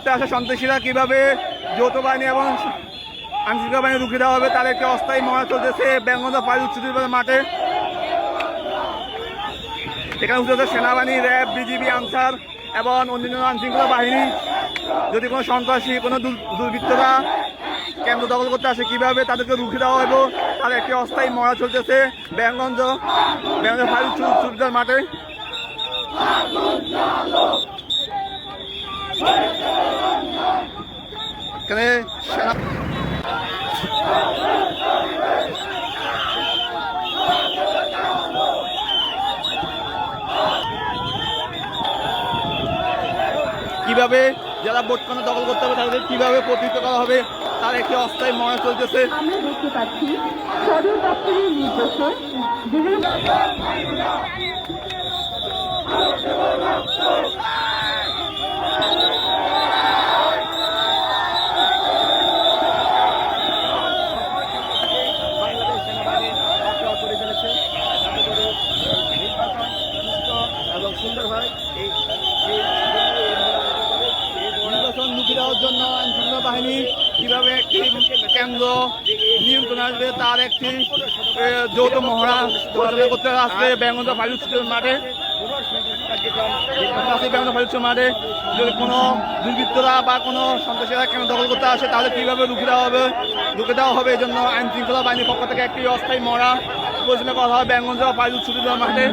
করতে আসা সন্ত্রাসীরা কিভাবে যৌথ বাহিনী এবং আইনশৃঙ্খলা বাহিনী রুখে দেওয়া হবে তার একটি অস্থায়ী মহড়া চলতেছে বেঙ্গল ফাঁড়ি উচ্চ বিদ্যালয় মাঠে। এখানে উঠেছে সেনাবাহিনী, র্যাব, বিজিবি, আনসার এবং অন্যান্য আইনশৃঙ্খলা বাহিনী। যদি কোনো সন্ত্রাসী কোনো দুর্বৃত্তরা কেন্দ্র দখল করতে আসে কিভাবে তাদেরকে রুখে দেওয়া হবে তার একটি অস্থায়ী মহড়া চলতেছে বেঙ্গল ফাঁড়ি উচ্চ বিদ্যালয় মাঠে। এখানে কিভাবে যারা ভোট কেন্দ্র দখল করতে হবে তাদের কিভাবে প্রতিহত করা হবে তার একটি অস্থায়ী মহড়া চলতেছে। আমরা দেখতে পাচ্ছি সদর দপ্তরের নির্দেশে এবং সুন্দর হয় নির্বাচন মুখী দেওয়ার জন্য আইনশৃঙ্খলা বাহিনী কিভাবে একটি কেন্দ্র নিয়ন্ত্রণ আসবে তার একটি যৌথ মহড়া পরিচালনা করতে আসবে বেঙ্গল ফাঁড়ি উচ্চ মাঠে। বেঙ্গল ফাঁড়ি উচ্চ মাঠে যদি কোনো দুর্বৃত্তরা বা কোনো সন্ত্রাসীরা কেন্দ্র দখল করতে আসে তাহলে কীভাবে রুখে দেওয়া হবে এই জন্য আইনশৃঙ্খলা বাহিনীর পক্ষ থেকে একটি অস্থায়ী মহড়া পরিচালনা করা হয় বেঙ্গল ফাঁড়ি উচ্চ মাঠে।